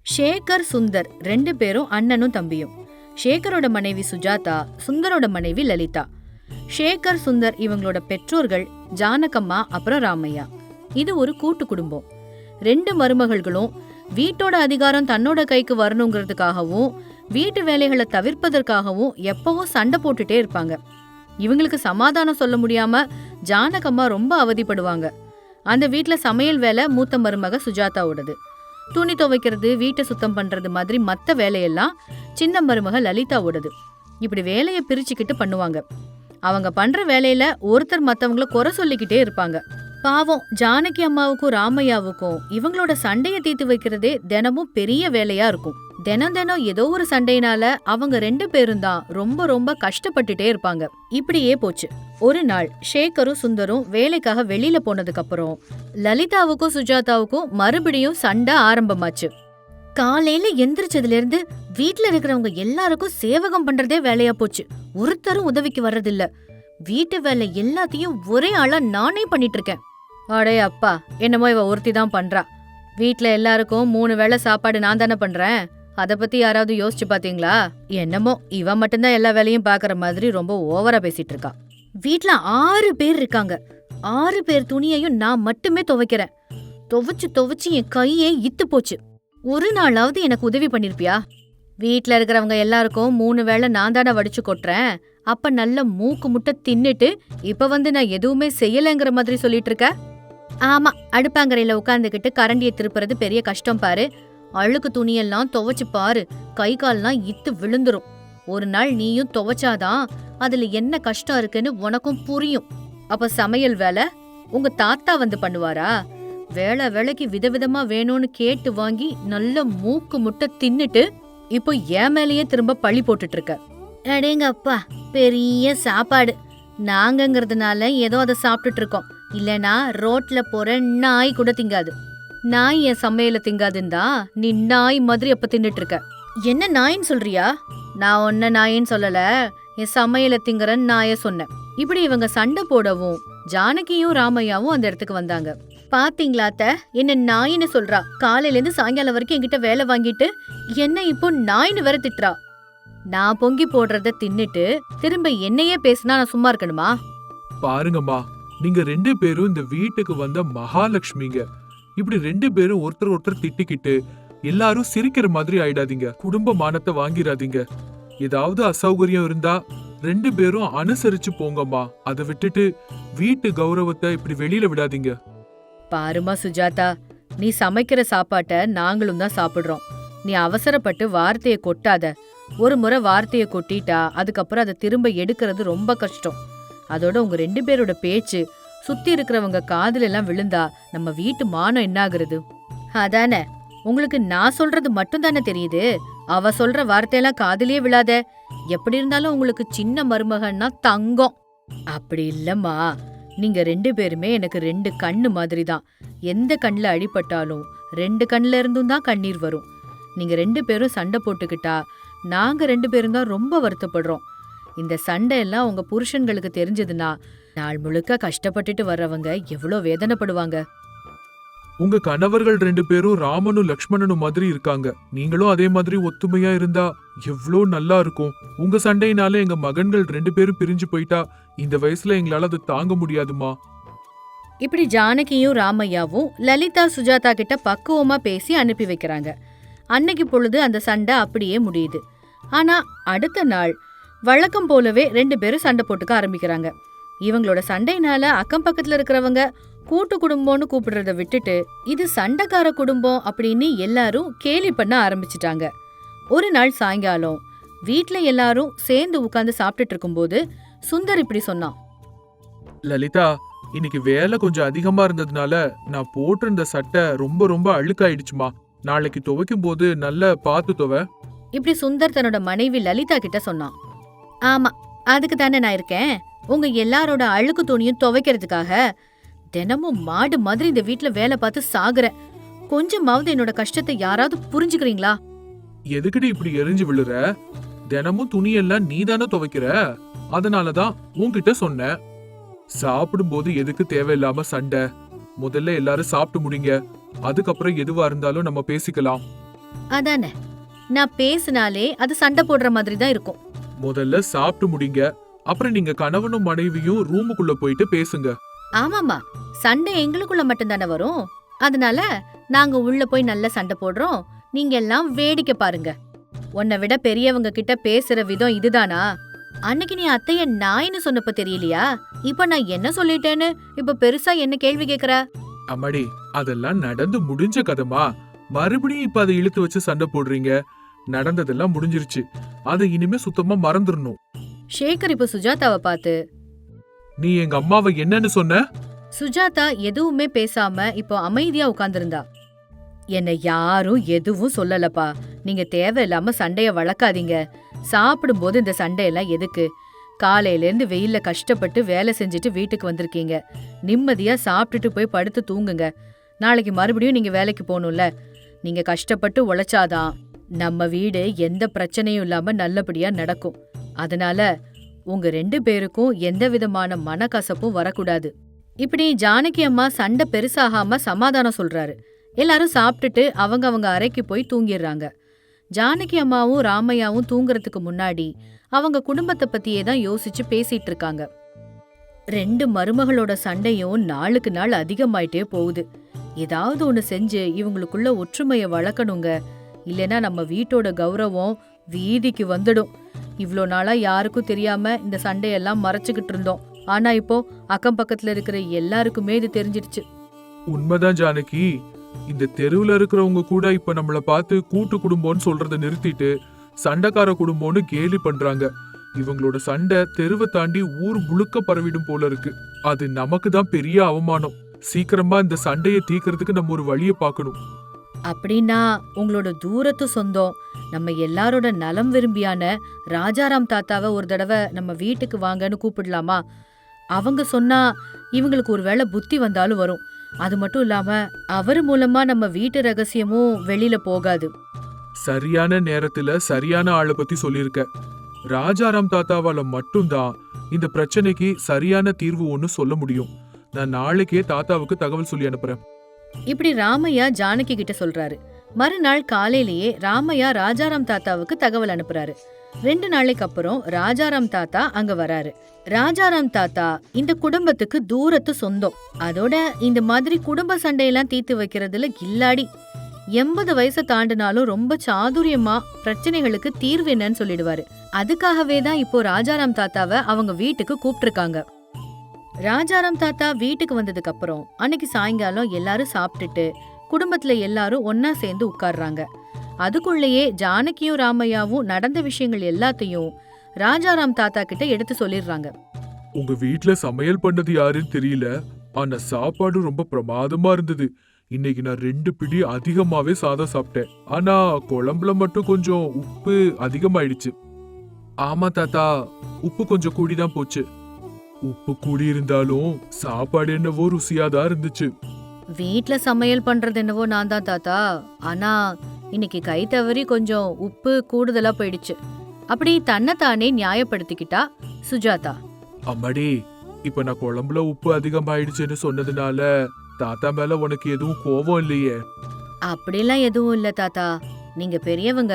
ஷேகர் சுந்தர் 2 பேரும் அண்ணனும் தம்பியும். ஷேகரோட மனைவி சுஜாதா, சுந்தரோட மனைவி லலிதா. ஷேகர் சுந்தர் இவங்களோட பெற்றோர்கள் ஜானகம்மா அப்புறம் ராமையா. இது ஒரு கூட்டு குடும்பம். 2 மருமகள்களும் வீட்டோட அதிகாரம் தன்னோட கைக்கு வரணுங்கிறதுக்காகவும் வீட்டு வேலைகளை தவிர்ப்பதற்காகவும் எப்பவும் சண்டை போட்டுட்டே இருப்பாங்க. இவங்களுக்கு சமாதானம் சொல்ல முடியாம ஜானகம்மா ரொம்ப அவதிப்படுவாங்க. அந்த வீட்டுல சமையல் வேலை மூத்த மருமக சுஜாதாவோடது. துணி துவைக்கிறது, வீட்டை சுத்தம் பண்றது மாதிரி மத்த வேலையெல்லாம் சின்ன மருமக லலிதாவோடது. இப்படி வேலையை பிரிச்சுக்கிட்டு பண்ணுவாங்க. அவங்க பண்ற வேலையில ஒருத்தர் மத்தவங்கள குறை சொல்லிக்கிட்டே இருப்பாங்க. பாவம் ஜானகி அம்மாவுக்கும் ராமையாவுக்கும் இவங்களோட சண்டையை தீர்த்து வைக்கிறதே தினமும் பெரிய வேலையா இருக்கும். தினம் ஏதோ ஒரு சண்டையினால அவங்க 2 பேரும் தான் ரொம்ப ரொம்ப கஷ்டப்பட்டுட்டே இருப்பாங்க. இப்படியே போச்சு. ஒரு நாள் ஷேகரும் சுந்தரும் வேலைக்காக வெளியில போனதுக்கு அப்புறம் லலிதாவுக்கும் சுஜாதாவுக்கும் மறுபடியும் சண்டை ஆரம்பமாச்சு. காலையில எந்திரிச்சதுல இருந்து வீட்டுல இருக்கிறவங்க எல்லாருக்கும் சேவகம் பண்றதே வேலையா போச்சு. ஒருத்தரும் உதவிக்கு வர்றதில்ல. வீட்டு வேலை எல்லாத்தையும் ஒரே ஆளா நானே பண்ணிட்டு இருக்கேன். அடே அப்பா, என்னமோ இவ ஒருத்தி தான் பண்றா. வீட்டுல எல்லாருக்கும் 3 வேளை சாப்பாடு நான் தானே பண்றேன். அத பத்தி யாராவது யோசிச்சு பாத்தீங்களா? என்னமோ இவ மட்டும்தான் எல்லா வேலையும் பாக்குற மாதிரி ரொம்ப ஓவரா பேசிட்டு இருக்கா. வீட்டுல 6 பேர் இருக்காங்க. 6 பேர் துணியையும் நான் மட்டுமே துவைக்கிறேன். துவைச்சு என் கையே இத்து போச்சு. ஒரு நாளாவது எனக்கு உதவி பண்ணிருப்பியா? வீட்டுல இருக்கிறவங்க எல்லாருக்கும் 3 வேளை நான் தானே வடிச்சு கொட்டுறேன். அப்ப நல்ல மூக்கு முட்டை தின்னுட்டு இப்ப நான் எதுவுமே செய்யலைங்கிற மாதிரி சொல்லிட்டு இருக்க. ஆமா, அடுப்பாங்கரையில உட்காந்துக்கிட்டு கரண்டியை திருப்புறது பெரிய கஷ்டம் பாரு. அழுக்கு துணியெல்லாம் துவைச்சு பாரு, கை கால்லாம் இத்து விழுந்துரும். ஒரு நாள் நீயும் துவைச்சாதான் அதுல என்ன கஷ்டம் இருக்குன்னு உனக்கும் புரியும். அப்ப சமையல் வேலை உங்க தாத்தா பண்ணுவாரா? வேலைக்கு விதவிதமா வேணும்னு கேட்டு வாங்கி நல்ல மூக்கு முட்டை தின்னுட்டு இப்போ என் மேலேயே திரும்ப பழி போட்டுட்டு இருக்க. அடேங்க அப்பா, பெரிய சாப்பாடு. நாங்கங்கிறதுனால ஏதோ அதை சாப்பிட்டுட்டு இருக்கோம். இல்லனா ரோட்ல போற நாய் கூட திங்காது. நாய் என் சமையல திங்காதுந்தா நீ நாய் மாதிரி அப்ப தின்னுட்டு இருக்க. என்ன நாயின்னு சொல்றியா? நான் ஒன்ன நாயின்னு சொல்லல, என் சமையல திங்கற நாய சொன்னேன். இப்படி இவங்க சண்டை போடவும் ஜானகியும் ராமையாவும் அந்த இடத்துக்கு வந்தாங்க. பாத்தீங்களா அத்தை, என்ன நாயின்னு சொல்றா. காலையில இருந்து சாயங்காலம் வரைக்கும் என்கிட்ட வேலை வாங்கிட்டு என்ன இப்போ நாயின்னு வேற திட்டுறா. நான் பொங்கி போடுறத தின்னுட்டு திரும்ப என்னையே பேசினா நான் சும்மா இருக்கணுமா? பாருங்கம்மா, நீங்க 2 பேரும் இந்த வீட்டுக்கு வந்த மகாலட்சுமிங்க. இப்படி 2 பேரும் ஒருத்தர் திட்டிக்கிட்டு எல்லாரும் சிரிக்கிற மாதிரி ஆயிடாதீங்க. குடும்ப மானத்தை வாங்கிடாதீங்க. ஏதாவது அசௌகரியம் இருந்தா 2 பேரும் அனுசரிச்சு போங்கம்மா. அதை விட்டுட்டு வீட்டு கௌரவத்தை இப்படி வெளியில விடாதீங்க. பாருமா சுஜாதா, நீ சமைக்கிற சாப்பாட்ட நாங்களும் தான் சாப்பிடுறோம். நீ அவசரப்பட்டு வார்த்தையை கொட்டாத. ஒரு முறை வார்த்தையை கொட்டிட்டா அதுக்கப்புறம் அதை திரும்ப எடுக்கிறது ரொம்ப கஷ்டம். அதோட உங்க 2 பேரோட பேச்சு சுத்தி இருக்கிறவங்க காதுல எல்லாம் விழுந்தா நம்ம வீட்டு மானம் என்ன ஆகுறது? அதானே, உங்களுக்கு நான் சொல்றது மட்டும் தானே தெரியுது. அவ சொல்ற வார்த்தையெல்லாம் காதுலயே விழாத. எப்படி இருந்தாலும் உங்களுக்கு சின்ன மருமகன்னா தங்கம். அப்படி இல்லம்மா, நீங்க 2 பேருமே எனக்கு 2 கண்ணு மாதிரி தான். எந்த கண்ணுல அடிபட்டாலும் 2 கண்ணுல இருந்தும் தான் கண்ணீர் வரும். நீங்க 2 பேரும் சண்டை போட்டுக்கிட்டா நாங்க 2 பேரும் தான் ரொம்ப வருத்தப்படுறோம். இந்த சண்டை எல்லாம் உங்க புருஷன்களுக்கு தெரிஞ்சதுன்னா நாள் முழுக்க கஷ்டப்பட்டுட்டு வர்றவங்க எவ்வளவு வேதனைப்படுவாங்க. உங்க கணவர்கள் 2 பேரும் ராமனும் லக்ஷ்மணனும் மாதிரி இருக்காங்க. நீங்களும் அதே மாதிரி ஒத்துமையா இருந்தா எவ்வளோ நல்லா இருக்கும். உங்க சண்டையினால எங்க மகன்கள் 2 பேரும் பிரிஞ்சு போயிட்டா இந்த வயசுல எங்களால அதை தாங்க முடியாதுமா. இப்படி ஜானகியும் ராமையாவும் லலிதா சுஜாதா கிட்ட பக்குவமா பேசி அனுப்பி வைக்கிறாங்க. அன்னைக்கு பொழுது அந்த சண்டை அப்படியே முடியுது. ஆனா அடுத்த நாள் வழக்கம் போலவே 2 பேரும் சண்டை போட்டுக்க ஆரம்பிக்கிறாங்க. இவங்களோட சண்டையினால அக்கம் பக்கத்துல இருக்கிறவங்க கூட்டு குடும்பம்னு கூப்பிடுறத விட்டுட்டு இது சண்டைக்கார குடும்பம் அப்படின்னு எல்லாரும் கேலி பண்ண ஆரம்பிச்சிட்டாங்க. ஒரு நாள் சாயங்காலம் வீட்டுல எல்லாரும் சேர்ந்து உட்கார்ந்து சாப்பிட்டுட்டு இருக்கும்போது சுந்தர் இப்படி சொன்னான். லலிதா, இன்னைக்கு வேலை கொஞ்சம் அதிகமா இருந்ததுனால நான் போட்டிருந்த சட்டை ரொம்ப ரொம்ப அழுக்காயிடுச்சுமா. நாளைக்கு துவைக்கும் போது நல்ல பார்த்து துவை. இப்படி சுந்தர் தன்னோட மனைவி லலிதா கிட்ட சொன்னான். ஆமா, அதுக்கு தானே நான் இருக்கேன். உங்க எல்லாரோட அழுக்கு துணியும் துவைக்கிறதுக்காக. தினமும் மாடு மாதிரி இந்த வீட்டுல வேலை பார்த்து சாகுறேன். கொஞ்சமாவது என்னோட கஷ்டத்தை யாராவது புரிஞ்சுக்கிறீங்களா? எதுக்கிட்ட இப்படி எரிஞ்சு விழுற? தினமும் துணியெல்லாம் நீ தானே துவைக்கிற. அதனாலதான் உன்கிட்ட சொன்னேன். சாப்பிடும்போது எதுக்கு தேவையில்லாம சண்டை? முதல்ல எல்லாரும் சாப்பிட்டு முடிங்க, அதுக்கப்புறம் எதுவா இருந்தாலும் நம்ம பேசிக்கலாம். அதானே, நான் பேசினாலே அது சண்டை போடுற மாதிரி தான் இருக்கும். முதல்ல சாப்பிட்டு முடிங்க, அப்புறம் நீங்க கணவனும் மனைவியும் ரூமுக்குள்ள போயிட்டு பேசுங்க. ஆமாமா, சண்டை எங்களுக்குள்ள மட்டும்தானே வரும். அதனால நாங்க உள்ள போய் நல்ல சண்டை போடுறோம், நீங்க எல்லாம் வேடிக்கை பாருங்க. உன்னை விட பெரியவங்க கிட்ட பேசுற விதம் இதுதானா? அன்னைக்கு நீ அத்தைய நாயின்னு சொன்னப்ப தெரியலையா? இப்ப நான் என்ன சொல்லிட்டேன்னு இப்ப பெருசா என்ன கேள்வி கேக்குற? அம்மாடி, அதெல்லாம் நடந்து முடிஞ்ச கதமா. மறுபடியும் இப்ப அதை இழுத்து வச்சு சண்டை போடுறீங்க. நடந்ததெல்லாம் முடிஞ்சிருச்சு, அதை இனிமே சுத்தமா மறந்துடணும். சேகர் இப்ப சுஜாதாவை பார்த்து, நீ எங்க அம்மாவை என்னன்னு சொன்ன? சுஜாதா எதுவுமே பேசாம இப்போ அமைதியா உட்கார்ந்திருந்தா. என்னை யாரும் எதுவும் சொல்லலப்பா, நீங்க தேவையில்லாம சண்டைய வளர்க்காதீங்க. சாப்பிடும்போது இந்த சண்டையெல்லாம் எதுக்கு? காலையில இருந்து வெயில்ல கஷ்டப்பட்டு வேலை செஞ்சுட்டு வீட்டுக்கு வந்திருக்கீங்க. நிம்மதியா சாப்பிட்டுட்டு போய் படுத்து தூங்குங்க. நாளைக்கு மறுபடியும் நீங்க வேலைக்கு போகணும்ல. நீங்க கஷ்டப்பட்டு உழைச்சாதான் நம்ம வீடு எந்த பிரச்சனையும் இல்லாம நல்லபடியா நடக்கும். அதனால உங்க 2 பேருக்கும் எந்த விதமான மனக்கசப்பும் வரக்கூடாது. இப்படி ஜானகி அம்மா சண்டை பெருசாகாம சமாதானம் சொல்றாரு. எல்லாரும் சாப்பிட்டுட்டு அவங்க அறைக்கு போய் தூங்கிடுறாங்க. ஜானகி அம்மாவும் ராமையாவும் தூங்குறதுக்கு முன்னாடி அவங்க குடும்பத்தை பத்தியே தான் யோசிச்சு பேசிட்டு இருக்காங்க. 2 மருமகளோட சண்டையும் நாளுக்கு நாள் அதிகமாயிட்டே போகுது. ஏதாவது ஒண்ணு செஞ்சு இவங்களுக்குள்ள ஒற்றுமையை வளர்க்கணுங்க. இல்லைன்னா நம்ம வீட்டோட கௌரவம் வீதிக்கு வந்துடும். இவ்ளோ நாளா யாருக்கும் தெரியாம இந்த சண்டையெல்லாம் மறைச்சுக்கிட்டு இருந்தோம். ஆனா இப்போ அக்கம் பக்கத்துல இருக்கிற எல்லாருக்குமே இது தெரிஞ்சிடுச்சு. உண்மைதான் ஜானகி, இந்த தெருவுல இருக்கிறவங்க கூட இப்ப நம்மள பார்த்து கூட்டு குடும்பம்னு சொல்றதை நிறுத்திட்டு சண்டைக்கார குடும்பம்னு கேலி பண்றாங்க. இவங்களோட சண்டை தெருவை தாண்டி ஊர் முழுக்க பரவிடும் போல இருக்கு. அது நமக்கு தான் பெரிய அவமானம். சீக்கிரமா இந்த சண்டையை தீக்கிறதுக்கு நம்ம ஒரு வழியை பார்க்கணும். அப்படின்னா உங்களோட தூரத்து சொந்தம், நம்ம எல்லாரோட நலம் விரும்பியான ராஜாராம் தாத்தாவை ஒரு தடவை நம்ம வீட்டுக்கு வாங்கன்னு கூப்பிடலாமா? அவங்க சொன்னா இவங்களுக்கு ஒருவேளை புத்தி வந்தாலும் வரும். அது மட்டும் இல்லாம அவர் மூலமா நம்ம வீட்டு ரகசியமும் வெளியில போகாது. சரியான நேரத்துல சரியான ஆளை பத்தி சொல்லிருக்க. ராஜாராம் தாத்தாவால மட்டும்தான் இந்த பிரச்சனைக்கு சரியான தீர்வு ஒன்னு சொல்ல முடியும். நான் நாளைக்கே தாத்தாவுக்கு தகவல் சொல்லி அனுப்புறேன். இப்படி ராமையா ஜானகி கிட்ட சொல்றாரு. மறுநாள் காலையிலேயே ராமையா ராஜாராம் தாத்தாவுக்கு தகவல் அனுப்புறாரு. 2 நாளைக்கு அப்புறம் ராஜாராம் தாத்தா அங்க வராரு. ராஜாராம் தாத்தா இந்த குடும்பத்துக்கு தூரத்து சொந்தம். அதோட இந்த மாதிரி குடும்ப சண்டையெல்லாம் தீர்த்து வைக்கிறதுல கில்லாடி. 80 வயசை தாண்டினாலும் ரொம்ப சாதுரியமா பிரச்சனைகளுக்கு தீர்வு என்னன்னு சொல்லிடுவாரு. அதுக்காகவே தான் இப்போ ராஜாராம் தாத்தாவை அவங்க வீட்டுக்கு கூப்பிட்டுருக்காங்க. ராஜாராம் தாத்தா வீட்டுக்கு வந்ததுக்கு அப்புறம் அன்னைக்கு சாயங்காலம் எல்லாரும் சாப்பிட்டுட்டு குடும்பத்துல எல்லாரும் ஒன்னா சேர்ந்து உட்கார்றாங்க. அதுக்குள்ளேயே ஜானகியும் ராமையாவும் நடந்த விஷயங்கள் எல்லாத்தையும் ராஜாராம் தாத்தா கிட்ட எடுத்து சொல்லிடுறாங்க. உங்க வீட்ல சமையல் பண்ணது யாருன்னு தெரியல, ஆனா சாப்பாடு ரொம்ப பிரமாதமா இருந்தது. இன்னைக்கு நான் 2 பிடி அதிகமாவே சாதம் சாப்பிட்டேன். ஆனா குழம்புல மட்டும் கொஞ்சம் உப்பு அதிகமாயிடுச்சு. ஆமா தாத்தா, உப்பு கொஞ்சம் கூடிதான் போச்சு. உப்பு கூடி இருந்தாலும் சாப்பாடு என்னவோ ருசியாதான் இருந்துச்சு. வீட்ல சமையல் பண்றது என்னவோ நான் தான் தாத்தா, ஆனா இன்னைக்கு கை தவறி கொஞ்சம் உப்பு கூடுதலா போயிடுச்சு. அப்படி தன்னைத்தானே நியாயப்படுத்திக்கிட்டா சுஜாதா. அம்மாடி, இப்ப நான் குழம்புல உப்பு அதிகமாயிடுச்சுன்னு சொன்னதுனால தாத்தா மேல உனக்கு எதுவும் கோபம் இல்லையே? அப்படிலாம் எதுவும் இல்ல தாத்தா, நீங்க பெரியவங்க,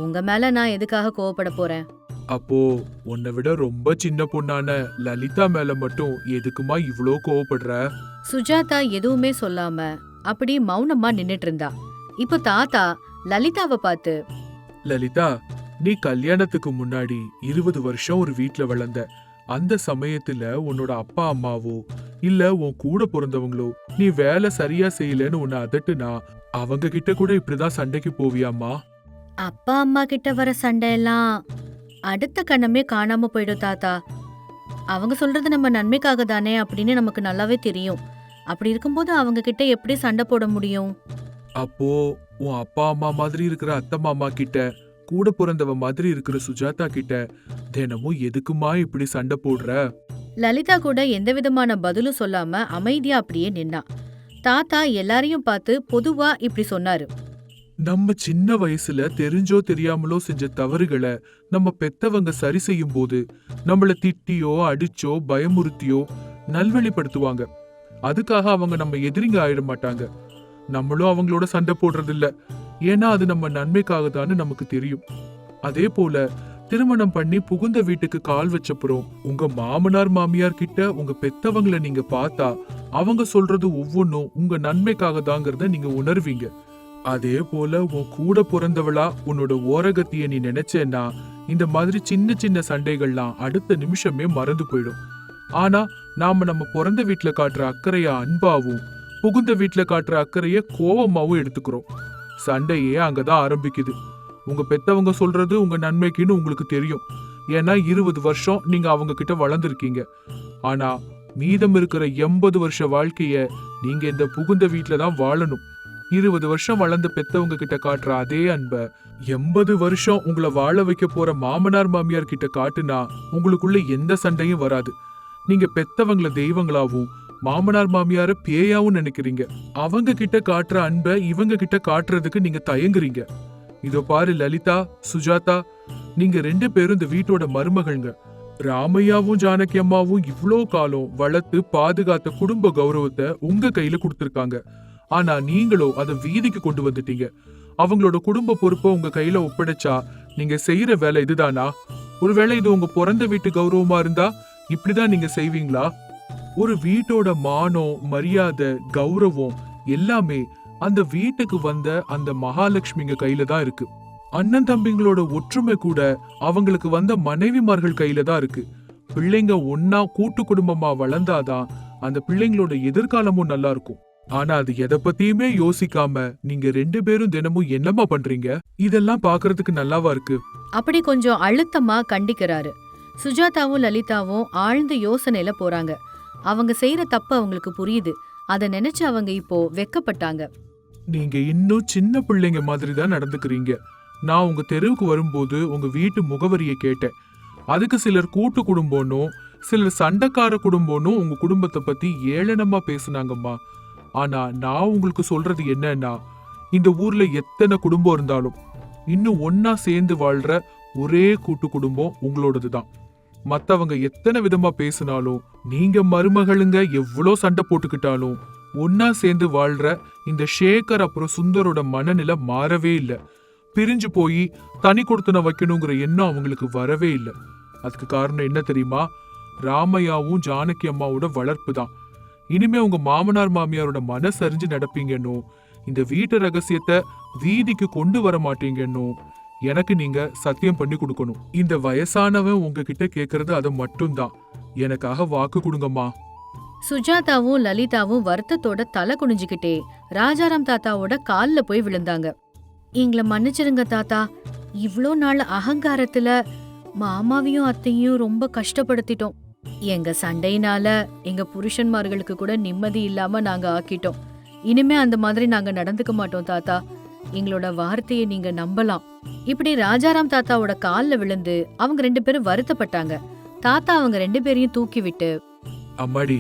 உங்க மேல நான் எதுக்காக கோவப்பட போறேன்? அப்போ உன்னை விட ரொம்ப சின்ன பொண்ணான லலிதா மேல மட்டும் எதுக்குமா இவ்ளோ கோவப்படுற? சுஜாதா எதுவுமே சொல்லாம அப்படி மௌனமா நின்னுட்டு இருந்தா. இப்போ தாத்தா லலிதாவை பார்த்து, லலிதா, நீ கல்யாணத்துக்கு முன்னாடி 20 வருஷம் ஒரு வீட்ல வளர்ந்த. அந்த சமயத்துல உன்னோட அப்பா அம்மாவோ இல்ல உன் கூட பிறந்தவங்களோ நீ வேலை சரியா செய்யலன்னு உன்னை அதட்டுனா அவங்க கிட்ட கூட இப்படிதான் சண்டைக்கு போவியாமா? அப்பா அம்மா கிட்ட வர சண்டையெல்லாம் அடுத்த கணமே காணாம போயிடும் தாத்தா. அவங்க சொல்றது நம்ம நன்மைக்காக தானே அப்படின்னு நமக்கு நல்லாவே தெரியும். அப்படி இருக்கும்போது அவங்க கிட்ட எப்படி சண்டை போட முடியும்? அப்போ உன் அப்பா அம்மா மாதிரி இருக்கிற அத்தை மாமா கிட்ட, கூட பிறந்தவ மாதிரி இருக்கிற சுஜாதா கிட்ட தினமும் எதுக்குமா இப்படி சண்டை போடுற? லலிதா கூட எந்த விதமான பதிலும் சொல்லாம அமைதியா அப்படியே நின்னா. தாத்தா எல்லாரையும் பார்த்து பொதுவா இப்படி சொன்னாரு. நம்ம சின்ன வயசுல தெரிஞ்சோ தெரியாமலோ செஞ்ச தவறுகளை நம்ம பெத்தவங்க சரி செய்யும் போது நம்மள திட்டியோ அடிச்சோ பயமுறுத்தியோ நல்வழிப்படுத்துவாங்க. அதுக்காக அவங்க நம்ம எதிரிங்க ஆயிட மாட்டாங்க. நம்மளும் அவங்களோட சண்டை போடுறது இல்ல. ஏன்னா அது நம்ம நன்மைக்காக தான்னு நமக்கு தெரியும். அதே போல திருமணம் பண்ணி புகுந்த வீட்டுக்கு கால் வச்சப்புறம் உங்க மாமனார் மாமியார் கிட்ட உங்க பெத்தவங்களை நீங்க பார்த்தா அவங்க சொல்றது ஒவ்வொன்றும் உங்க நன்மைக்காக தாங்கிறத நீங்க உணர்வீங்க. அதே போல உன் கூட பிறந்தவளா உன்னோட ஓரகத்திய நீ நினைச்சேன்னா இந்த மாதிரி சின்ன சின்ன சண்டைகள்லாம் அடுத்த நிமிஷமே மறந்து போயிடும். ஆனா நாம நம்ம பிறந்த வீட்டுல காட்டுற அக்கறைய அன்பாவும் புகுந்த வீட்டுல காட்டுற அக்கறைய கோவமாவும் எடுத்துக்கிறோம். சண்டையே அங்கதான் ஆரம்பிக்குது. உங்க பெத்தவங்க சொல்றது உங்க நன்மைக்குன்னு உங்களுக்கு தெரியும். ஏன்னா 20 வருஷம் நீங்க அவங்க கிட்ட வளர்ந்துருக்கீங்க. ஆனா மீதம் இருக்கிற 80 வருஷ வாழ்க்கைய நீங்க இந்த புகுந்த வீட்டுல தான் வாழணும். 20 வருஷம் வளர்ந்த பெத்தவங்க கிட்ட காட்டுற அதே அன்ப 80 வருஷம் உங்களை வாழ வைக்க போற மாமனார் மாமியார் கிட்ட காட்டுனா உங்களுக்குள்ள எந்த சண்டையும் வராது. நீங்க பெத்தவங்கள தெய்வங்களாவும் மாமனார் மாமியார பேயாவும் நினைக்கிறீங்க. அவங்க கிட்ட காட்டுற அன்ப இவங்க கிட்ட காட்டுறதுக்கு நீங்க தயங்குறீங்க. இதோ பாரு லலிதா, சுஜாதா, நீங்க 2 பேரும் இந்த வீட்டோட மருமகள்ங்க. ராமையாவும் ஜானகி அம்மாவும் இவ்ளோ காலம் வளர்த்து பாதுகாத்த குடும்ப கௌரவத்தை உங்க கையில கொடுத்திருக்காங்க. ஆனா நீங்களோ அதை வீதிக்கு கொண்டு வந்துட்டீங்க. அவங்களோட குடும்ப பொறுப்பை உங்க கையில ஒப்படைச்சா நீங்க செய்யற வேலை இதுதானா? ஒருவேளை இது உங்க பிறந்த வீட்டு கௌரவமா இருந்தா இப்படிதான் நீங்க செய்வீங்களா? ஒரு வீட்டோட மானம், மரியாதை, கௌரவம் எல்லாமே அந்த வீட்டுக்கு வந்த அந்த மகாலட்சுமிங்க கையில தான் இருக்கு. அண்ணன் தம்பிங்களோட ஒற்றுமை கூட அவங்களுக்கு வந்த மனைவிமார்கள் கையில தான் இருக்கு. பிள்ளைங்க ஒன்னா கூட்டு குடும்பமா வளர்ந்தாதான் அந்த பிள்ளைங்களோட எதிர்காலமும் நல்லா இருக்கும். ஆனா அது எதை பத்தியுமே யோசிக்காம நீங்க 2 பேரும் தினமும் என்னமா பண்றீங்க? இதெல்லாம் பாக்குறதுக்கு நல்லாவா இருக்கு? அப்படி கொஞ்சம் அழுத்தமா கண்டிக்கிறாரு. சுஜாதாவும் லலிதாவும் ஆழ்ந்த யோசனையில போறாங்க. அவங்க செய்யற தப்பு அவங்களுக்கு புரியுது. அத நினைச்சு அவங்க இப்போ வெக்கப்பட்டாங்க. நீங்க இன்னும் சின்ன பிள்ளைங்க மாதிரி தான் நடந்துக்கிறீங்க. நான் உங்க தெருவுக்கு வரும்போது உங்க வீட்டு முகவரியை கேட்டேன். அதுக்கு சிலர் கூட்டு குடும்பம்னும் சிலர் சண்டைக்கார குடும்பம்னும் உங்க குடும்பத்தை பத்தி ஏளனமா பேசுனாங்கம்மா. ஆனா நான் உங்களுக்கு சொல்றது என்னன்னா, இந்த ஊர்ல எத்தனை குடும்பம் இருந்தாலும் இன்னும் ஒன்னா சேர்ந்து வாழ்ற ஒரே கூட்டு குடும்பம் உங்களோடதுதான். மத்தவங்க எத்தனை விதமா பேசினாலும் நீங்க மருமகளுங்க எவ்வளோ சண்டை போட்டுக்கிட்டாலும் ஒன்னா சேர்ந்து வாழ்ற இந்த சேகர் அப்புறம் சுந்தரோட மனநிலை மாறவே இல்லை. பிரிஞ்சு போய் தனி கொடுத்தன வைக்கணுங்கிற எண்ணம் அவங்களுக்கு வரவே இல்லை. அதுக்கு காரணம் என்ன தெரியுமா? ராமையாவும் ஜானகி அம்மாவோட வளர்ப்பு தான். இனிமே உங்க மாமனார் மாமியாரோட மனசறிஞ்சு நடப்பீங்கன்னு, இந்த வீட்டு ரகசியத்தை வீதிக்கு கொண்டு வர மாட்டீங்கன்னு எனக்கு நீங்க சத்தியம் பண்ணி கொடுக்கணும். இந்த வயசானவன் உங்ககிட்ட கேக்குறது அதை மட்டும்தான். எனக்காக வாக்கு கொடுங்கம்மா. சுஜாதாவும் லலிதாவும் வருத்தத்தோட தலை குனிஞ்சுக்கிட்டே ராஜாராம் தாத்தாவோட கால்ல போய் விழுந்தாங்க. எங்களை மன்னிச்சிருங்க தாத்தா. இவ்ளோ நாள் அகங்காரத்துல மாமாவையும் அத்தையும் ரொம்ப கஷ்டப்படுத்திட்டோம். எங்க சண்டையினால எங்க புருஷன்மார்களுக்கு கூட நிம்மதி இல்லாம நாங்க ஆக்கிட்டோம். இனிமே அந்த மாதிரி நாங்க நடந்துக்க மாட்டோம் தாத்தா. எங்களோட வார்த்தையை நீங்க நம்பலாம். இப்படி ராஜாராம் தாத்தாவோட கால்ல விழுந்து அவங்க 2 பேரும் வருத்தப்பட்டாங்க. தாத்தா அவங்க 2 பேரையும் தூக்கி விட்டு, அம்மாடி,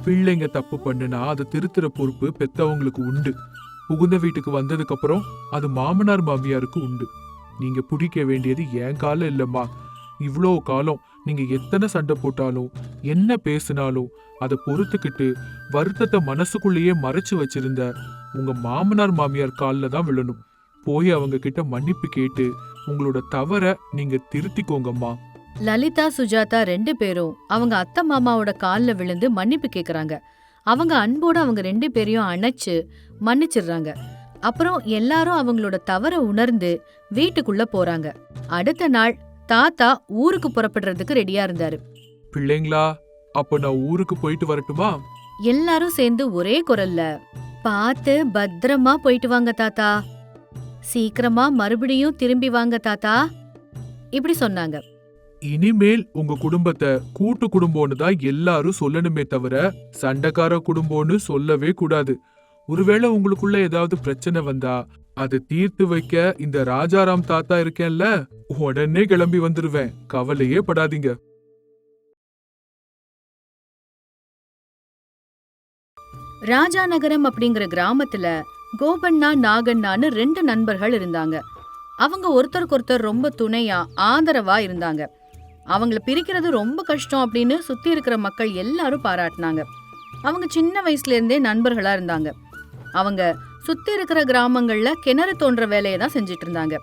பிள்ளைங்க தப்பு பண்ணுனா அதை திருத்துற பொறுப்பு பெத்தவங்களுக்கு உண்டு. புகுந்த வீட்டுக்கு வந்ததுக்கு அப்புறம் அது மாமனார் மாமியாருக்கு உண்டு. நீங்க பிடிக்க வேண்டியது என் காலம் இல்லம்மா. இவ்வளோ காலம் நீங்க எத்தனை சண்டை போட்டாலும் என்ன பேசினாலும் அதை பொறுத்துக்கிட்டு வருத்தத்தை மனசுக்குள்ளேயே மறைச்சு வச்சிருந்த உங்க மாமனார் மாமியார் காலில் தான் விழணும். போய் அவங்க கிட்ட மன்னிப்பு கேட்டு உங்களோட தவற நீங்க திருத்திக்கோங்கம்மா. லலிதா சுஜாதா 2 பேரும் அவங்க அத்தை மாமாவோட கால்ல விழுந்து மன்னிப்பு கேக்குறாங்க. அவங்க அன்போட அவங்க 2 பேரையும் அணைச்சு மன்னிச்சிடுறாங்க. அப்புறம் எல்லாரும் அவங்களோட தவற உணர்ந்து வீட்டுக்குள்ள போறாங்க. அடுத்த நாள் தாத்தா ஊருக்கு புறப்படுறதுக்கு ரெடியா இருந்தாரு. பிள்ளைங்களா, அப்ப நான் ஊருக்கு போயிட்டு வரட்டுமா? எல்லாரும் சேர்ந்து ஒரே குரல்ல, பார்த்து பத்திரமா போயிட்டு வாங்க தாத்தா, சீக்கிரமா மறுபடியும் திரும்பி வாங்க தாத்தா, இப்படி சொன்னாங்க. இனிமேல் உங்க குடும்பத்தை கூட்டு குடும்பம்னு தான் எல்லாரும் சொல்லணுமே தவிர சண்டைக்கார குடும்பம்னு சொல்லவே கூடாது. ஒருவேளை உங்களுக்குள்ள ஏதாவது பிரச்சனை வந்தா அதை தீர்த்து வைக்க இந்த ராஜாராம் தாத்தா இருக்கேன்ல, உடனே கிளம்பி வந்துருவேன். கவலையே படாதீங்க. ராஜாநகரம் அப்படிங்கிற கிராமத்துல கோபண்ணா நாகண்ணான்னு 2 நண்பர்கள் இருந்தாங்க. அவங்க ஒருத்தருக்கு ஒருத்தர் ரொம்ப துணையா ஆதரவா இருந்தாங்க. அவங்கள பிரிக்கிறது ரொம்ப கஷ்டம் அப்படின்னு சுத்தி இருக்கிற மக்கள் எல்லாரும் பாராட்டினாங்க. அவங்க சின்ன வயசுல இருந்தே நண்பர்களா இருந்தாங்க. அவங்க சுத்தி இருக்கிற கிராமங்கள்ல கிணறு தோன்ற வேலையை தான் செஞ்சிட்டு இருந்தாங்க.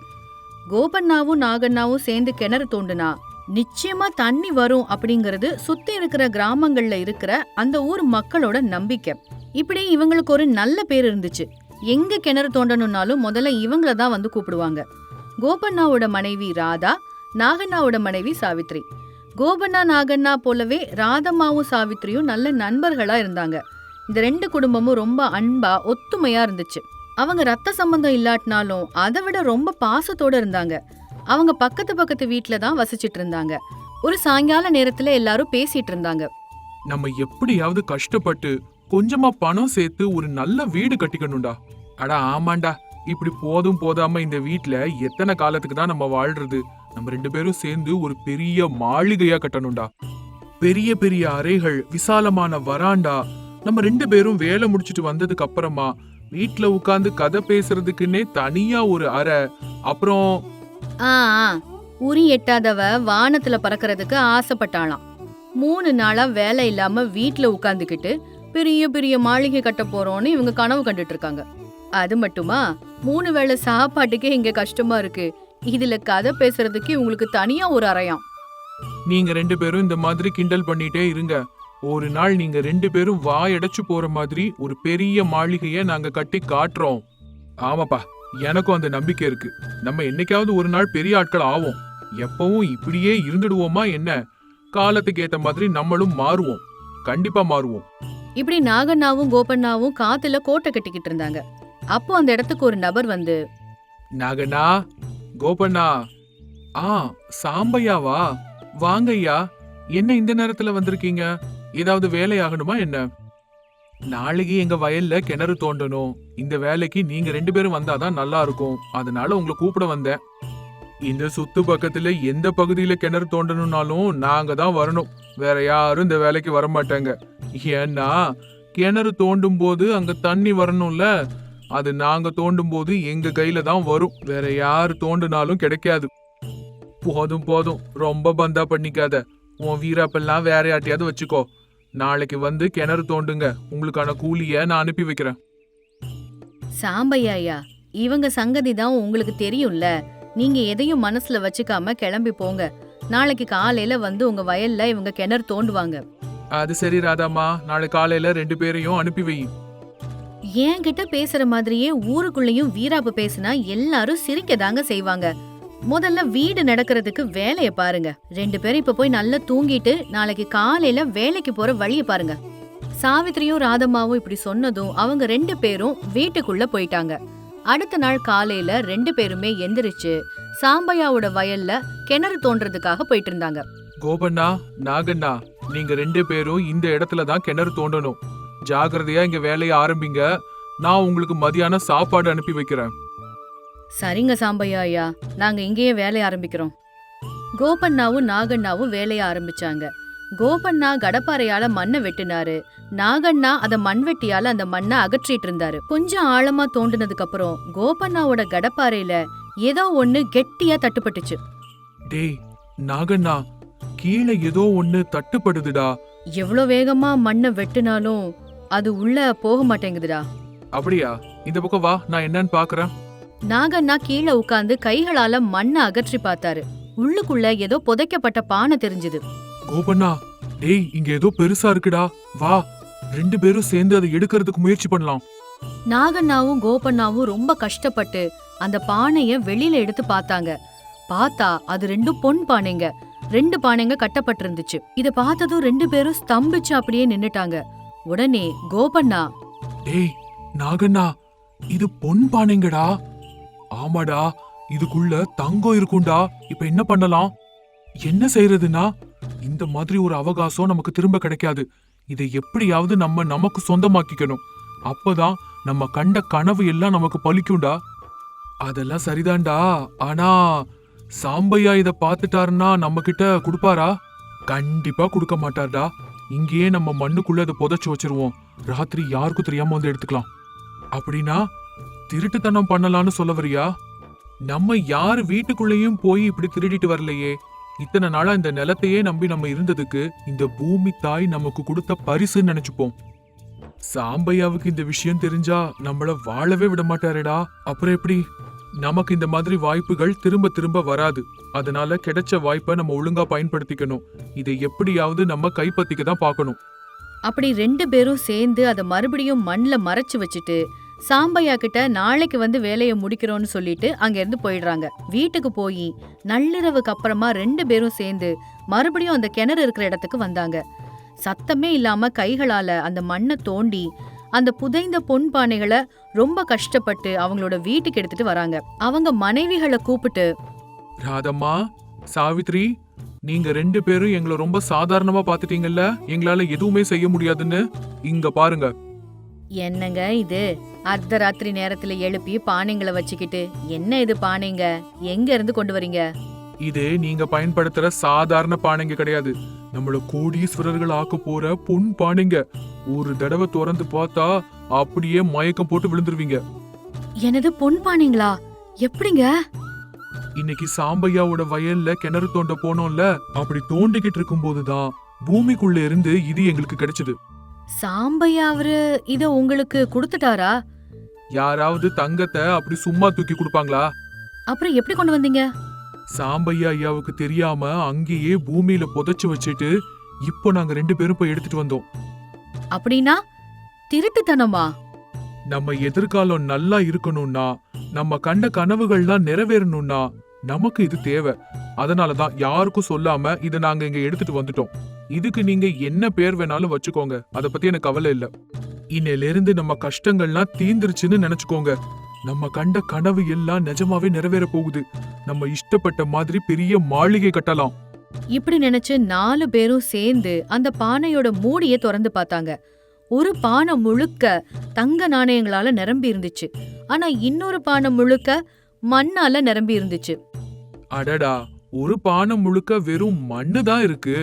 கோபண்ணாவும் நாகண்ணாவும் சேர்ந்து கிணறு தோண்டுனா நிச்சயமா தண்ணி வரும் அப்படிங்கறது சுத்தி இருக்கிற கிராமங்கள்ல இருக்கிற அந்த ஊர் மக்களோட நம்பிக்கை. இப்படி இவங்களுக்கு ஒரு நல்ல பேர் இருந்துச்சு. எங்க கிணறு தோண்டணும்னாலும் முதல்ல இவங்கள தான் வந்து கூப்பிடுவாங்க. கோபண்ணாவோட மனைவி ராதா, நாகண்ணாவோட மனைவி சாவித்ரி. கோபண்ணா நாகண்ணா போலவே ராதம்மாவும் சாவித்ரியும் நல்ல நண்பர்களா இருந்தாங்க. இந்த ரெண்டு குடும்பமும் ரொம்ப அன்பா ஒத்துமையா இருந்துச்சு. அவங்க ரத்த சம்பந்தம் இல்லாட்டினாலும் அதை விட ரொம்ப பாசத்தோட இருந்தாங்க. அவங்க பக்கத்து வீட்டுல தான் வசிச்சிட்டு இருந்தாங்க. ஒரு சாயங்கால நேரத்துல எல்லாரும் பேசிட்டு இருந்தாங்க. நம்ம எப்படியாவது கஷ்டப்பட்டு கொஞ்சமா பணம் சேர்த்து ஒரு நல்ல வீடு கட்டிக்கணும்டா. அடா ஆமாண்டா, இப்படி போதும் போதாம இந்த வீட்ல எத்தனை காலத்துக்கு தான் நம்ம வாழ்றது? நம்ம 2 பேரும் சேர்ந்து ஒரு பெரிய மாளிகையா கட்டணும்டா. பெரிய பெரிய அறைகள், விசாலமான வராண்டா. நம்ம 2 பேரும் வேலை முடிச்சிட்டு வந்ததுக்கு அப்புறமா வீட்ல உட்கார்ந்து கதை பேசுறதுக்குன்னே தனியா ஒரு அறை. அப்புறம் உரி எட்டாதவ வானத்துல பறக்கிறதுக்கு ஆசைப்பட்டாளாம். 3 நாளா வேலை இல்லாம வீட்ல உட்கார்ந்துகிட்டு பெரிய பெரிய மாளிகை கட்ட போறோம்னு இவங்க கனவு கண்டுட்டு இருக்காங்க. அது மட்டுமா, 3 வேளை சாப்பாட்டுக்கே இங்க கஷ்டமா இருக்கு. இதுல கதை பேசுறதுக்கு உங்களுக்கு தனியா ஒரு அறையாம். நீங்க 2 பேரும் இந்த மாதிரி கிண்டல் பண்ணிட்டே இருங்க. ஒரு நாள் நீங்க 2 பேரும் வாயடைச்சு போற மாதிரி ஒரு பெரிய மாளிகைய நாங்க கட்டி காட்டுறோம். ஆமாப்பா, எனக்கும் அந்த நம்பிக்கை இருக்கு. நம்ம என்னைக்காவது ஒரு நாள் பெரிய ஆட்கள் ஆவோம். எப்பவும் இப்படியே இருந்துடுவோமா என்ன? காலத்துக்கு ஏத்த மாதிரி நம்மளும் மாறுவோம். கண்டிப்பா மாறுவோம். இப்படி நாகண்ணாவும் கோபண்ணாவும் காத்துல கோட்டை கட்டிக்கிட்டு இருந்தாங்க. அப்போ அந்த இடத்துக்கு ஒரு நபர் வந்து, நாகண்ணா, கோபண்ணா, சாம்பையாவா? வாங்கய்யா, என்ன இந்த நேரத்துல வந்திருக்கீங்க? ஏதாவது வேலை ஆகணுமா என்ன? நாளைக்கு எங்க வயல்ல கிணறு தோண்டணும். இந்த வேலைக்கு நீங்க 2 பேரும் வந்தாதான் நல்லா இருக்கும். அதனால உங்களை கூப்பிட வந்தேன். இந்த சுத்து பக்கத்துல எந்த பகுதியில கிணறு தோண்டணும்னாலும் நாங்க தான் வரணும். வேற யாரும் இந்த வேலைக்கு வர மாட்டாங்க. ஏன்னா கிணறு தோண்டும் போது அங்க தண்ணி வரணும்ல. அது நாங்க தோண்டும் போது எங்க கையில தான் வரும். வேற யாரு தோண்டுனாலும் கிடைக்காது. போதும் போதும், ரொம்ப பந்தா பண்ணிக்காத. உன் வீராப்பெல்லாம் வேற யார்ட்டையாவது வச்சுக்கோ. நாளைக்கு வந்து கிணறு தோண்டுங்க. உங்களுக்கான கூலிய நான் அனுப்பி வைக்கிறேன். சாம்பையா, இவங்க சங்கதி தான் உங்களுக்கு தெரியும்ல. நீங்க எதையும் மனசுல வச்சுக்காம கிளம்பி போங்க. நாளைக்கு காலையில வந்து உங்க வயல்ல இவங்க கிணறு தோண்டுவாங்க. அது சரி ராதாமா, நாளை காலையில 2 பேரையும் அனுப்பி வை. என்கிட்ட பேசுற மாதிரியே ஊருக்குள்ளயும் வீராப்பு பேசினா எல்லாரும் சிரிக்கதாங்க செய்வாங்க. முதல்ல வீடு நடக்கிறதுக்கு வேலைய பாருங்க. 2 பேரும் இப்ப போய் நல்லா தூங்கிட்டு நாளைக்கு காலையில வேலைக்கு போற வழிய பாருங்க. சாவித்ரியும் ராதம்மாவும் இப்படி சொன்னதும் அவங்க 2 பேரும் வீட்டுக்குள்ள போயிட்டாங்க. அடுத்த நாள் காலையில 2 பேருமே எந்திரிச்சு சாம்பையாவோட வயல்ல கிணறு தோன்றதுக்காக போயிட்டு இருந்தாங்க. கோபண்ணா, நாகண்ணா, நீங்க 2 பேரும் இந்த இடத்துல தான் கிணறு தோண்டணும். ஜாகிரதையா இங்க வேலைய ஆரம்பிங்க. நான் உங்களுக்கு மதியான சாப்பாடு அனுப்பி வைக்கிறேன். சரிங்க சாம்பையா, நாங்க இங்கேயே வேலைய ஆரம்பிக்கிறோம். கோபண்ணாவும் நாகண்ணாவும் வேலைய ஆரம்பிச்சாங்க. கோபண்ணா கடப்பாறையால மண்ணை வெட்டினாரு. நாகண்ணா அத மண்வெட்டியால அந்த மண்ணை அகற்றிட்டு இருந்தாரு. கொஞ்சம் ஆழமா தோண்டினதுக்கு அப்புறம் கோபண்ணாவோட கடப்பாறையில ஏதோ ஒண்ணு கெட்டியா தட்டுப்பட்டுச்சு. டேய் நாகண்ணா, கீழே ஏதோ ஒண்ணு தட்டுப்படுதுடா. எவ்வளவு வேகமா மண்ணை வெட்டினாலும் அது உள்ள போக மாட்டேங்குதுடா. அப்படியா? இந்த பக்கம் வா, நான் என்னன்னு பாக்குறேன். நாகண்ணா கீழே உட்கார்ந்து கைகளால மண்ணை அகற்றி பார்த்தாரு. உள்ளுக்குள்ள ஏதோ புதைக்கப்பட்ட பானை தெரிஞ்சது. கோபண்ணா, டேய் இங்க ஏதோ பெருசா இருக்குடா. வா, 2 பேரும் சேர்ந்து அதை எடுக்கிறதுக்கு முயற்சி பண்ணலாம். நாகண்ணாவும் கோபண்ணாவும் ரொம்ப கஷ்டப்பட்டு அந்த பானைய வெளியில எடுத்து பார்த்தாங்க. பார்த்தா அது 2 பொன் பானைங்க. 2 பானைங்க கட்டப்பட்டிருந்துச்சு. இத பார்த்ததும் 2 பேரும் ஸ்தம்பிச்சு அப்படியே நின்னுட்டாங்க. உடனே கோபண்ணா, டேய் நாகண்ணா, இது பொன் பானைங்கடா. ஆமாடா, இதுக்குள்ள தங்கம் இருக்கும்டா. இப்ப என்ன பண்ணலாம்? என்ன செய்யறதுன்னா, இந்த மாதிரி ஒரு அவகாசம் நமக்கு திரும்ப கிடைக்காது. இதை எப்படியாவது நமக்கு சொந்தமாக்கிக்கணும். அப்பதான் நம்ம கண்ட கனவு எல்லாம் நமக்கு பலிக்கும்டா. அதெல்லாம் சரிதான்டா. ஆனா சாம்பையா இத பாத்துட்டாருன்னா நம்ம கிட்ட குடுப்பாரா? கண்டிப்பா குடுக்க மாட்டார்டா. இங்கேயே நம்ம மண்ணுக்குள்ள அதை புதைச்சு வச்சிருவோம். ராத்திரி யாருக்கும் தெரியாம வந்து எடுத்துக்கலாம். அப்படின்னா திருட்டுத்தனம் பண்ணலான்னு சொல்ல வரியா? நம்ம யாரு வீட்டுக்குள்ளேயும் போய் இப்படி திருடிட்டு வரலையே. இத்தனை நாளா இந்த நிலத்தையே நம்பி நம்ம இருந்ததுக்கு இந்த பூமி தாய் நமக்கு கொடுத்த பரிசுன்னு நினைச்சுப்போம். சாம்பையாவுக்கு இந்த விஷயம் தெரிஞ்சா நம்மள வாழவே விட மாட்டாரேடா. அப்புறம் எப்படி? நமக்கு இந்த மாதிரி வாய்ப்புகள் திரும்ப திரும்ப வராது. அதனால கிடைச்ச வாய்ப்பை நம்ம ஒழுங்கா பயன்படுத்திக்கணும். இதை எப்படியாவது நம்ம கைப்பற்றிக்க தான் பார்க்கணும். அப்படி 2 பேரும் சேர்ந்து அதை மறுபடியும் மண்ல மறைச்சு வச்சுட்டு சாம்பையா கிட்ட நாளைக்கு வந்து வேலையை முடிக்கிறோம்னு சொல்லிட்டு அங்க இருந்து போயிடுறாங்க. வீட்டுக்கு போய் நள்ளிரவுக்கு அப்புறமா 2 பேரும் சேர்ந்து மறுபடியும் அந்த கிணறு இருக்கிற இடத்துக்கு வந்தாங்க. சத்தமே இல்லாம கைகளால அந்த மண்ணை தோண்டி அந்த புதைந்த பொன் பானைகளை ரொம்ப கஷ்டப்பட்டு அவங்களோட வீட்டுக்கு எடுத்துட்டு வராங்க. அவங்க மனைவிகளை கூப்பிட்டு, ராதம்மா, சாவித்ரி, நீங்க 2 பேரும் எங்களை ரொம்ப சாதாரணமா பாத்துட்டீங்கல்ல, எங்களால எதுவுமே செய்ய முடியாதுன்னு. இங்க பாருங்க. என்னங்க இது, அர்த்தராத்திரி நேரத்துல எழுப்பி பானைங்களை வச்சுக்கிட்டு, என்ன இது பானைங்க, எங்க இருந்து கொண்டு வரீங்க? இது நீங்க பயன்படுத்துற சாதாரண பானைங்க கிடையாது. நம்மள கோடீஸ்வரர்கள் ஆக்க போற பொன் பானைங்க. ஒரு தடவை திறந்து பார்த்தா அப்படியே மயக்கம் போட்டு விழுந்துருவீங்க. எனது பொன் பானைங்களா? எப்படிங்க? இன்னைக்கு சாம்பையாவோட வயல்ல கிணறு தோண்ட போனோம்ல, அப்படி தோண்டிக்கிட்டு இருக்கும் போதுதான் பூமிக்குள்ள இருந்து இது எங்களுக்கு கிடைச்சது. சாம்பையா அவரு இத உங்களுக்கு கொடுத்துட்டாரா? யாராவது தங்கத்தை அப்படி சும்மா தூக்கி கொடுப்பாங்களா? அப்புறம் எப்படி கொண்டு வந்தீங்க? சாம்பையா ஐயாவுக்கு தெரியாம அங்கேயே பூமியில புதைச்சு வச்சுட்டு இப்போ நாங்க 2 பேரும் போய் எடுத்துட்டு வந்தோம். அப்படின்னா திருட்டுத்தனமா? நம்ம எதிர்காலம் நல்லா இருக்கணும்னா, நம்ம கண்ட கனவுகள்லாம் நிறைவேறணும்னா நமக்கு இது தேவை. அதனாலதான் யாருக்கும் சொல்லாம இதை நாங்க இங்க எடுத்துட்டு வந்துட்டோம். இதுக்கு நீங்க என்ன பேர் வேணாலும் வச்சுக்கோங்க, அத பத்தி எனக்கு கவலை இல்ல. இன்னையில இருந்து நம்ம கஷ்டங்கள்லாம் தீந்துருச்சுன்னு நினைச்சுக்கோங்க. நம்ம கண்ட கனவு எல்லாம் நிஜமாவே நிறைவேற போகுது. நம்ம இஷ்டப்பட்ட மாதிரி பெரிய மாளிகை கட்டலாம். இப்படி நினைச்சு 4 பேரும் சேர்ந்து அந்த பானையோட மூடிய திறந்து பார்த்தாங்க. ஒரு பானை முழுக்க தங்க நாணயங்களால நிரம்பி இருந்துச்சு. ஆனா இன்னொரு பானை முழுக்க மண்ணால நிரம்பி இருந்துச்சு. அடடா, ஒரு பானை முழுக்க வெறும் மண்ணு தான் இருக்கு.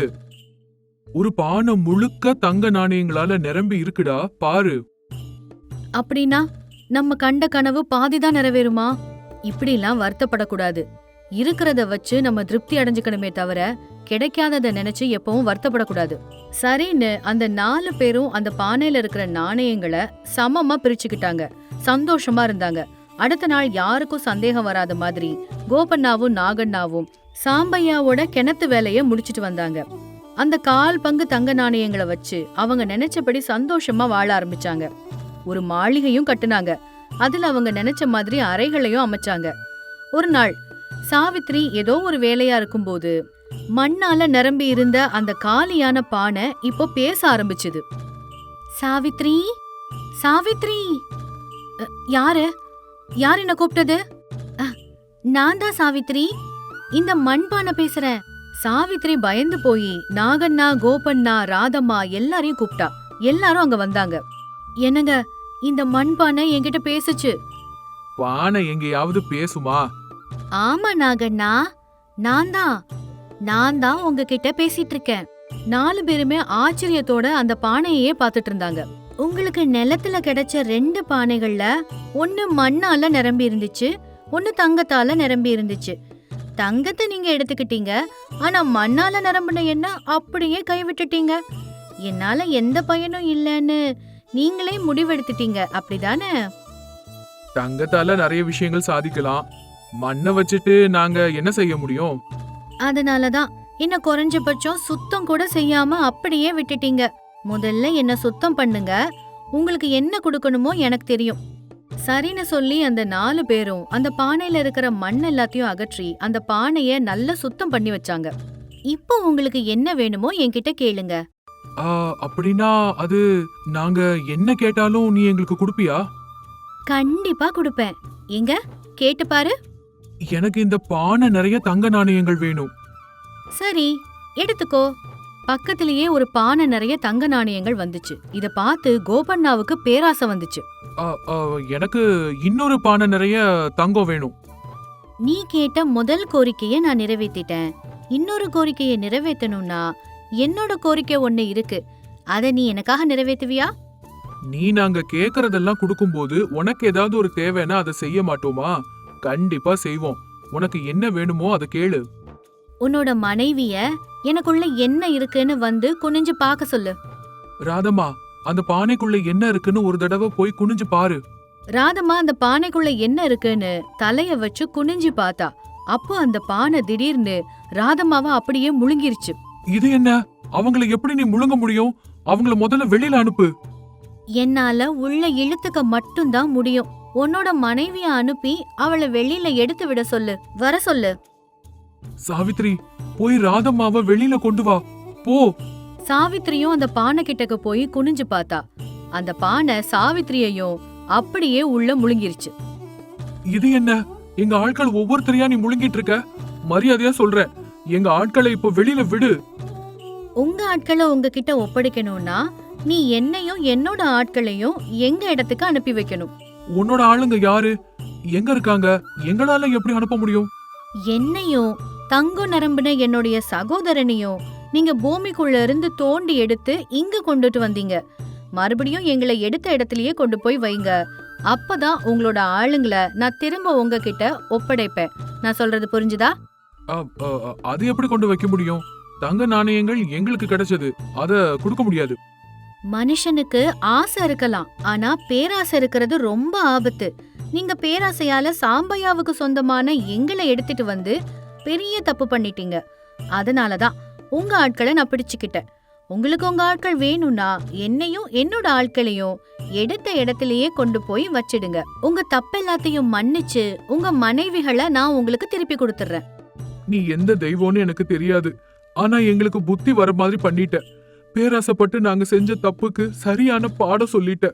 ஒரு பானை முழுக்க தங்க நாணயங்களால நிரம்பி இருக்குடா, பாரு. அப்படின்னா நம்ம கண்ட கனவு பாதிதான் நிறைவேறுமா? இப்படிலாம் வருத்தப்படக்கூடாது. இருக்கிறத வச்சு நம்ம திருப்தி அடைஞ்சுக்கணுமே தவிர கிடைக்காததை நினைச்சு எப்பவும் வருத்தப்படக்கூடாது. சரின்னு அந்த 4 பேரும் அந்த பானையில இருக்கிற நாணயங்களை சமமா பிரிச்சுக்கிட்டாங்க. சந்தோஷமா இருந்தாங்க. அடுத்த நாள் யாருக்கும் சந்தேகம் வராத மாதிரி கோபண்ணாவும் நாகண்ணாவும் சாம்பையாவோட கிணத்து வேலைய முடிச்சிட்டு வந்தாங்க. அந்த 1/4 பங்கு தங்க நாணயங்களை வச்சு அவங்க நினைச்சபடி சந்தோஷமா வாழ ஆரம்பிச்சாங்க. ஒரு மாளிகையும் கட்டுனாங்க. அதுல அவங்க நினைச்ச மாதிரி அறைகளையும் அமைச்சாங்க. ஒரு நாள் சாவித்ரி ஏதோ ஒரு வேலையா இருக்கும்போது மண்ணால நிரம்பி இருந்த அந்த காலியான பானை இப்போ பேச ஆரம்பிச்சுது. சாவித்ரி, சாவித்ரி, யாரு யார் என்ன கூப்பிட்டது? நான் தான் சாவித்ரி, இந்த மண்பானை பேசுறேன். சாவித்ரி பயந்து போய் நாகண்ணா, கோபண்ணா, ராதம்மா எல்லாரையும் கூப்பிட்டா. எல்லாரும் அங்க வந்தாங்க. என்னங்க, இந்த மண்பானை என்கிட்ட பேசுச்சு. பானை எங்கேயாவது பேசுமா? ஆமா நாகண்ணா, நான் தான் உங்ககிட்ட பேசிட்டு இருக்கேன். 4 பேருமே ஆச்சரியத்தோட அந்த பானையே பார்த்துட்டு இருந்தாங்க. உங்களுக்கு நிலத்துல கிடைச்ச 2 பானைகள்ல ஒன்னு மண்ணால நிரம்பி இருந்துச்சு, ஒன்னு தங்கத்தால நிரம்பி இருந்துச்சு. தங்கத்தை நீங்க எடுத்துக்கிட்டீங்க, ஆனா மண்ணால நிரம்பின என்ன அப்படியே கைவிட்டுட்டீங்க. என்னால எந்த பயனும் இல்லைன்னு நீங்களே முடிவெடுத்துட்டீங்க, அப்படிதானே? தங்கத்தால நிறைய விஷயங்கள் சாதிக்கலாம், மண்ணை வச்சுட்டு நாங்க என்ன செய்ய முடியும்? அதனாலதான் என்ன குறைஞ்சபட்சம் சுத்தம் கூட செய்யாம அப்படியே விட்டுட்டீங்க. முதல்ல என்ன சுத்தம் பண்ணுங்க, உங்களுக்கு என்ன கொடுக்கணுமோ எனக்கு தெரியும். சரின்னு சொல்லி அந்த 4 பேரும் அந்த பானையில இருக்கிற மண் எல்லாத்தையும் அகற்றி அந்த பானைய நல்லா சுத்தம் பண்ணி வச்சாங்க. இப்போ உங்களுக்கு என்ன வேணுமோ என்கிட்ட கேளுங்க. அப்படின்னா அது நாங்க என்ன கேட்டாலும் நீ எங்களுக்கு கொடுப்பியா? கண்டிப்பா கொடுப்பேன். எங்க கேட்டு பாரு. எனக்கு இந்த பானை நிறைய தங்க நாணயங்கள் வேணும். சரி, எடுத்துக்கோ. பக்கத்திலேயே ஒரு பானை நிறைய தங்க நாணயங்கள் வந்துச்சு. இத பார்த்து கோபண்ணாவுக்கு பேராசை வந்துச்சு. எனக்கு இன்னொரு பானை நிறைய தங்கம் வேணும். நீ கேட்ட முதல் கோரிக்கையை நான் நிறைவேற்றிட்டேன். இன்னொரு கோரிக்கையை நிறைவேற்றணும்னா என்னோட கோரிக்கை ஒண்ணு இருக்கு. அதை நீ எனக்காக நிறைவேற்றுவியா? நீ நாங்க கேக்குறதெல்லாம் கொடுக்கும்போது உனக்கு ஏதாவது ஒரு தேவைன்னா அதை செய்ய மாட்டோமா? கண்டிப்பா செய்வோம். உனக்கு என்ன வேணுமோ அதை கேளு. உன்னோட மனைவிய எனக்குள்ள என்ன இருக்குன்னு வந்து குனிஞ்சு பார்க்க சொல்லு. ராதம்மா, அந்த பானைக்குள்ள என்ன இருக்குன்னு ஒரு தடவை போய் குனிஞ்சு பாரு. ராதம்மா அந்த பானைக்குள்ள என்ன இருக்குன்னு தலைய வச்சு குனிஞ்சு பார்த்தா. அப்போ அந்த பானை திடீர்னு ராதம்மாவை அப்படியே முழுங்கிருச்சு. இது என்ன? அவங்கள எப்படி நீ முழுங்க முடியும்? அவங்கள முதல்ல வெளியில அனுப்பு. என்னால உள்ள இழுத்துக்க மட்டும்தான் முடியும். உன்னோட மனைவிய அனுப்பி அவளை வெளியில எடுத்து விட சொல்லு, வர சொல்லு. சாவித்ரி, போய் ராதம்மாவை வெளியில கொண்டு வா, போ. சாவித்திரியும் அந்த பானை கிட்டக்கு போய் குனிஞ்சு பார்த்தா. அந்த பானை சாவித்திரியையும் அப்படியே உள்ள முழுங்கிருச்சு. இது என்ன? எங்க ஆட்கள் ஒவ்வொருத்தரையா நீ முழுங்கிட்டு இருக்க. மரியாதையா சொல்ற, எங்க ஆட்களை இப்போ வெளியில விடு. உங்க ஆட்களை உங்ககிட்ட ஒப்படைக்கணும்னா நீ என்னையும் என்னோட ஆட்களையும் எங்க இடத்துக்கு அனுப்பி வைக்கணும். உன்னோட ஆளுங்க யாரு? எங்க இருக்காங்க? எங்களால எப்படி அனுப்ப முடியும்? என்னையும் தங்கம் நரம்புன என்னுடைய சகோதரனையும் நீங்க பூமிக்குள்ள இருந்து தோண்டி எடுத்து இங்க கொண்டுட்டு வந்தீங்க. மறுபடியும் எங்களை எடுத்த இடத்துலயே கொண்டு போய் வைங்க. அப்பதான் உங்களோட ஆளுங்களை நான் திரும்ப உங்ககிட்ட ஒப்படைப்பேன். நான் சொல்றது புரிஞ்சுதா? அது எப்படி கொண்டு வைக்க முடியும்? தங்க நாணயங்கள் எங்களுக்கு கிடைச்சது, அத கொடுக்க முடியாது. மனுஷனுக்கு ஆசை இருக்கலாம், ஆனா பேராசை இருக்கிறது ரொம்ப ஆபத்து. நீங்க பேராசையால சாம்பையாவுக்கு சொந்தமான எங்களை எடுத்துட்டு வந்து பெரிய தப்பு பண்ணிட்டீங்க. அதனாலதான் உங்க ஆட்களை நான் பிடிச்சுக்கிட்டேன். உங்களுக்கு உங்க ஆட்கள் வேணும்னா என்னையும் என்னோட ஆட்களையும் எடுத்த இடத்திலேயே கொண்டு போய் வச்சிடுங்க. உங்க தப்பெல்லாத்தையும் மன்னிச்சு உங்க மனைவிகளை நான் உங்களுக்கு திருப்பி கொடுத்துறேன். நீ எந்த தெய்வம்னு எனக்கு தெரியாது, ஆனா எங்களுக்கு புத்தி வர மாதிரி பண்ணிட்ட. பேராசைப்பட்டு நாங்க செஞ்ச தப்புக்கு சரியான பாடம் சொல்லிட்ட.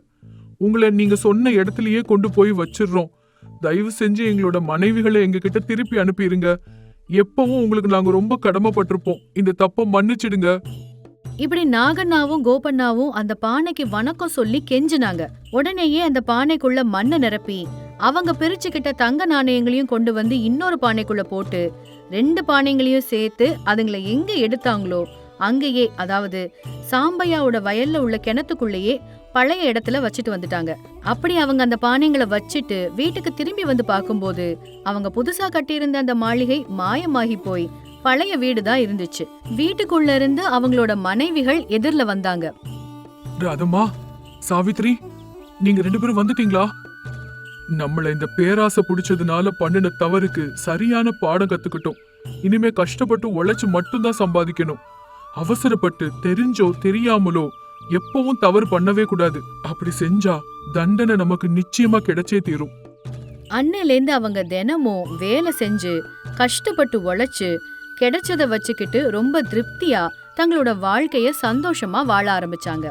உங்களை நீங்க சொன்ன இடத்துலயே கொண்டு போய் வச்சிடுறோம். தயவு செஞ்சு எங்களோட மனைவிகளை எங்க கிட்ட திருப்பி அனுப்பிடுங்க. எப்பவும் உங்களுக்கு நாங்க ரொம்ப கடமைப்பட்டிருப்போம். இந்த தப்ப மன்னிச்சிடுங்க. இப்படி நாகண்ணாவும் கோபண்ணாவும் அந்த பானைக்கு வணக்கம் சொல்லி கெஞ்சினாங்க. உடனேயே அந்த பானைக்குள்ள மண்ணை நிரப்பி அவங்க பிரிச்சுக்கிட்ட தங்க நாணயங்களையும் கொண்டு வந்து இன்னொரு பானைக்குள்ள போட்டு 2 பானைங்களையும் சேர்த்து அதுங்களை எங்க எடுத்தாங்களோ அங்கேயே, அதாவது சாம்பையாவோட வயல்ல உள்ள கிணத்துக்குள்ளேயே பழைய இடத்துல வச்சுட்டு வந்துட்டாங்க. அப்படி அவங்க அந்த பானைங்களை வச்சுட்டு வீட்டுக்கு திரும்பி வந்து பார்க்கும்போது அவங்க புதுசா கட்டியிருந்த அந்த மாளிகை மாயமாகி போய் பழைய வீடுதான் இருந்துச்சு. வீட்டுக்குள்ள இருந்து அவங்களோட மனைவிகள் எதிர்ல வந்தாங்க. ராதம்மா, சாவித்ரி, நீங்க 2 பேரும் வந்துட்டீங்களா? நம்மள இந்த பேராசை புடிச்சதுனால பண்ணின தவறுக்கு சரியான பாடம் கத்துக்கிட்டோம். இனிமே கஷ்டப்பட்டு உழைச்சு மட்டும்தான் சம்பாதிக்கணும். அவசரப்பட்டு தெரிஞ்சோ தெரியாமலோ எப்பவும் தவறு பண்ணவே கூடாது. அப்படி செஞ்சா தண்டனை நமக்கு நிச்சயமா கிடைச்சே தீரும். அன்னையிலேந்து அவங்க தினமும் வேலை செஞ்சு கஷ்டப்பட்டு உழைச்சு கிடைச்சத வச்சுக்கிட்டு ரொம்ப திருப்தியா தங்களோட வாழ்க்கைய சந்தோஷமா வாழ ஆரம்பிச்சாங்க.